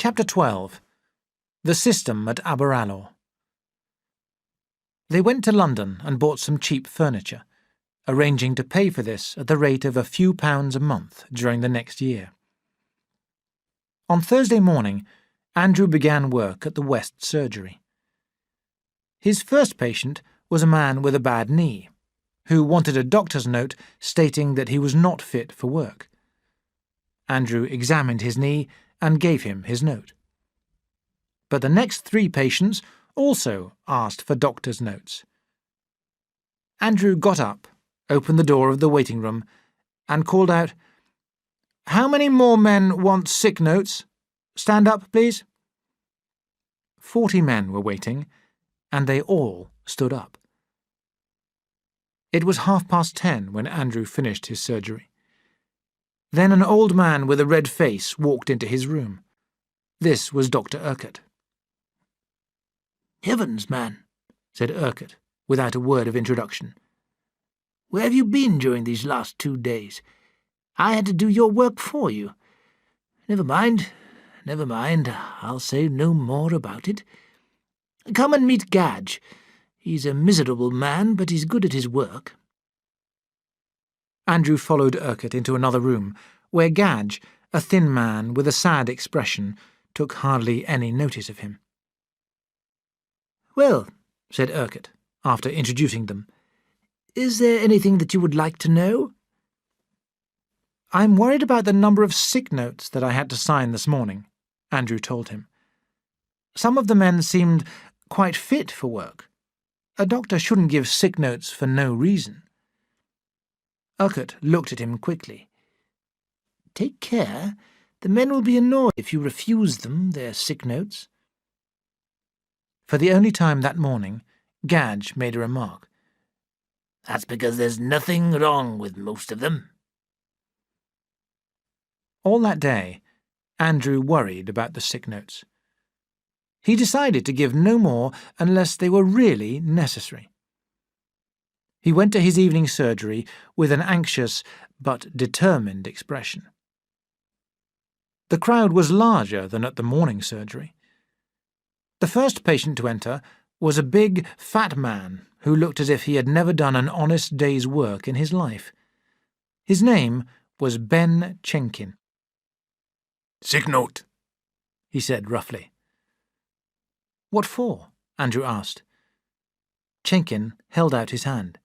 Chapter 12. The System at Aberalour. They went to London and bought some cheap furniture, arranging to pay for this at the rate of a few pounds a month during the next year. On Thursday morning, Andrew began work at the West Surgery. His first patient was a man with a bad knee, who wanted a doctor's note stating that he was not fit for work. Andrew examined his knee and gave him his note. But the next 3 patients also asked for doctor's notes. Andrew got up, opened the door of the waiting room, and called out, "How many more men want sick notes? Stand up, please." 40 men were waiting, and they all stood up. It was 10:30 when Andrew finished his surgery. Then an old man with a red face walked into his room. This was Dr. Urquhart. "Heavens, man," said Urquhart, without a word of introduction. "Where have you been during these last 2 days? I had to do your work for you. Never mind, I'll say no more about it. Come and meet Gadge. He's a miserable man, but he's good at his work." Andrew followed Urquhart into another room, where Gadge, a thin man with a sad expression, took hardly any notice of him. "Well," said Urquhart, after introducing them, "is there anything that you would like to know?" "I'm worried about the number of sick notes that I had to sign this morning," Andrew told him. "Some of the men seemed quite fit for work. A doctor shouldn't give sick notes for no reason." Urquhart looked at him quickly. "Take care. The men will be annoyed if you refuse them their sick notes." For the only time that morning, Gadge made a remark. "That's because there's nothing wrong with most of them." All that day, Andrew worried about the sick notes. He decided to give no more unless they were really necessary. He went to his evening surgery with an anxious but determined expression. The crowd was larger than at the morning surgery. The first patient to enter was a big, fat man who looked as if he had never done an honest day's work in his life. His name was Ben Chenkin. "Sick note," he said roughly. "What for?" Andrew asked. Chenkin held out his hand.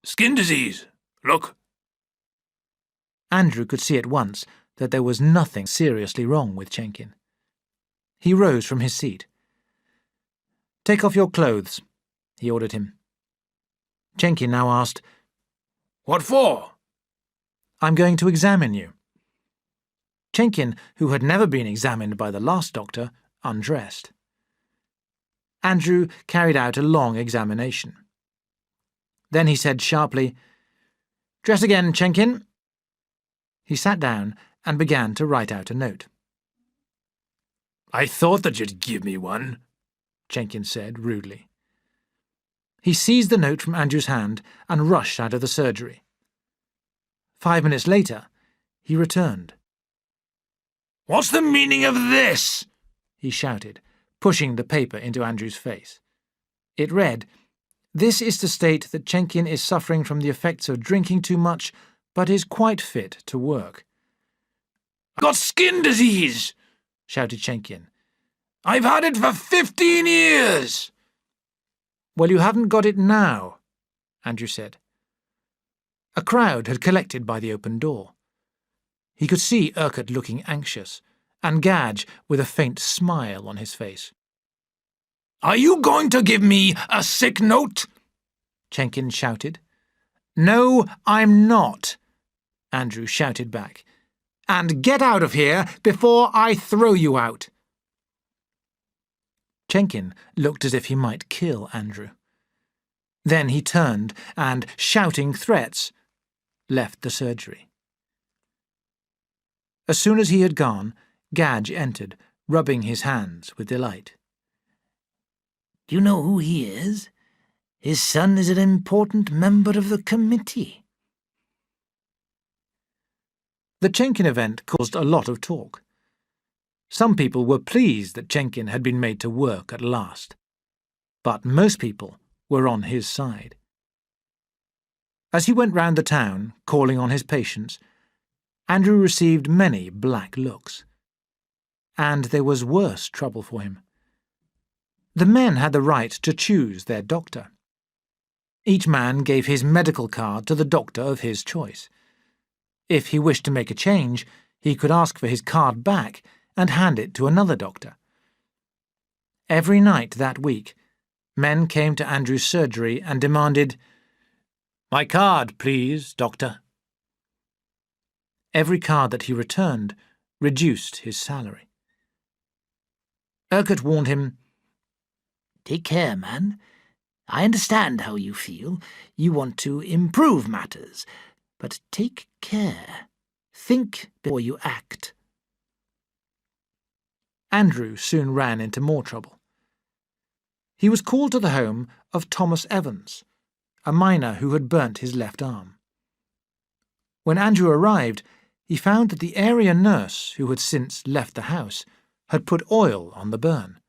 "Skin disease. Look." Andrew could see at once that there was nothing seriously wrong with Chenkin. He rose from his seat. "Take off your clothes," he ordered him. Chenkin now asked, "What for?" "I'm going to examine you." Chenkin, who had never been examined by the last doctor, undressed. Andrew carried out a long examination. Then he said sharply, "Dress again, Chenkin." He sat down and began to write out a note. "I thought that you'd give me one," Chenkin said rudely. He seized the note from Andrew's hand and rushed out of the surgery. 5 minutes later, he returned. "What's the meaning of this?" he shouted, pushing the paper into Andrew's face. It read, "This is to state that Chenkin is suffering from the effects of drinking too much, but is quite fit to work." "I've got skin disease," shouted Chenkin. "I've had it for 15 years." "Well, you haven't got it now," Andrew said. A crowd had collected by the open door. He could see Urquhart looking anxious, and Gadge with a faint smile on his face. "Are you going to give me a sick note?" Chenkin shouted. "No, I'm not," Andrew shouted back. "And get out of here before I throw you out." Chenkin looked as if he might kill Andrew. Then he turned and, shouting threats, left the surgery. As soon as he had gone, Gadge entered, rubbing his hands with delight. "Do you know who he is? His son is an important member of the committee." The Chenkin event caused a lot of talk. Some people were pleased that Jenkin had been made to work at last, but most people were on his side. As he went round the town, calling on his patients, Andrew received many black looks. And there was worse trouble for him. The men had the right to choose their doctor. Each man gave his medical card to the doctor of his choice. If he wished to make a change, he could ask for his card back and hand it to another doctor. Every night that week, men came to Andrew's surgery and demanded, "My card, please, doctor." Every card that he returned reduced his salary. Urquhart warned him, "Take care, man. I understand how you feel. You want to improve matters. But take care. Think before you act." Andrew soon ran into more trouble. He was called to the home of Thomas Evans, a miner who had burnt his left arm. When Andrew arrived, he found that the area nurse, who had since left the house, had put oil on the burn.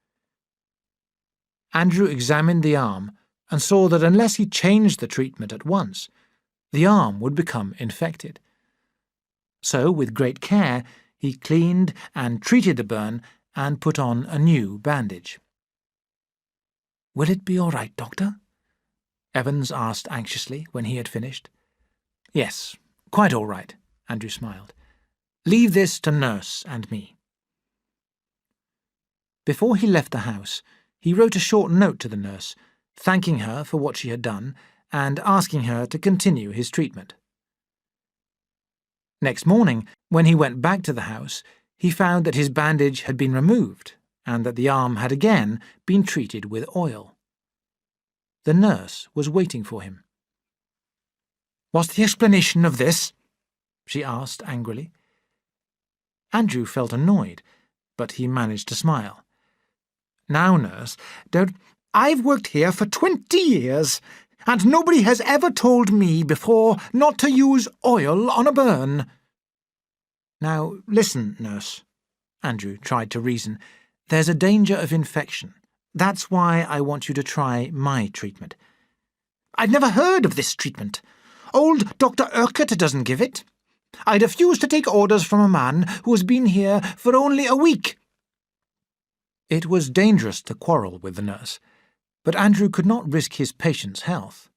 Andrew examined the arm and saw that unless he changed the treatment at once, the arm would become infected. So, with great care, he cleaned and treated the burn and put on a new bandage. "Will it be all right, doctor?" Evans asked anxiously when he had finished. "Yes, quite all right," Andrew smiled. "Leave this to nurse and me." Before he left the house, he wrote a short note to the nurse, thanking her for what she had done and asking her to continue his treatment. Next morning, when he went back to the house, he found that his bandage had been removed and that the arm had again been treated with oil. The nurse was waiting for him. "What's the explanation of this?" she asked angrily. Andrew felt annoyed, but he managed to smile. "Now, nurse, I've worked here for 20 years, and nobody has ever told me before not to use oil on a burn." "Now, listen, nurse," Andrew tried to reason. "There's a danger of infection. That's why I want you to try my treatment." "I've never heard of this treatment. Old Dr. Urquhart doesn't give it. I'd refuse to take orders from a man who has been here for only a week." It was dangerous to quarrel with the nurse, but Andrew could not risk his patient's health.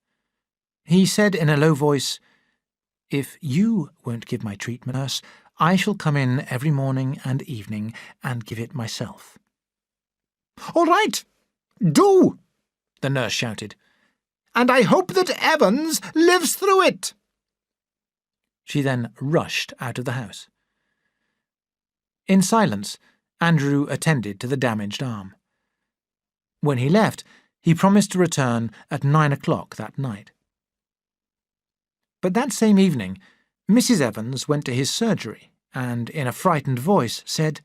He said in a low voice, "If you won't give my treatment, nurse, I shall come in every morning and evening and give it myself." "All right, do!" the nurse shouted. "And I hope that Evans lives through it." She then rushed out of the house. In silence, Andrew attended to the damaged arm. When he left, he promised to return at 9 o'clock that night. But that same evening, Mrs. Evans went to his surgery and, in a frightened voice, said,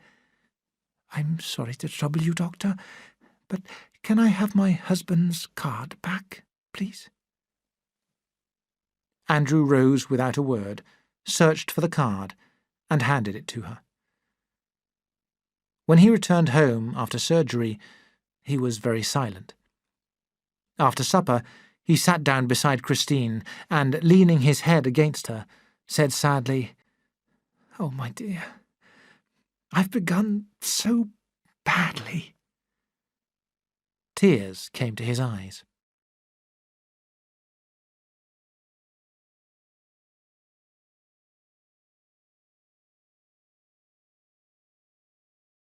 "I'm sorry to trouble you, doctor, but can I have my husband's card back, please?" Andrew rose without a word, searched for the card, and handed it to her. When he returned home after surgery, he was very silent. After supper, he sat down beside Christine and, leaning his head against her, said sadly, "Oh, my dear, I've begun so badly." Tears came to his eyes.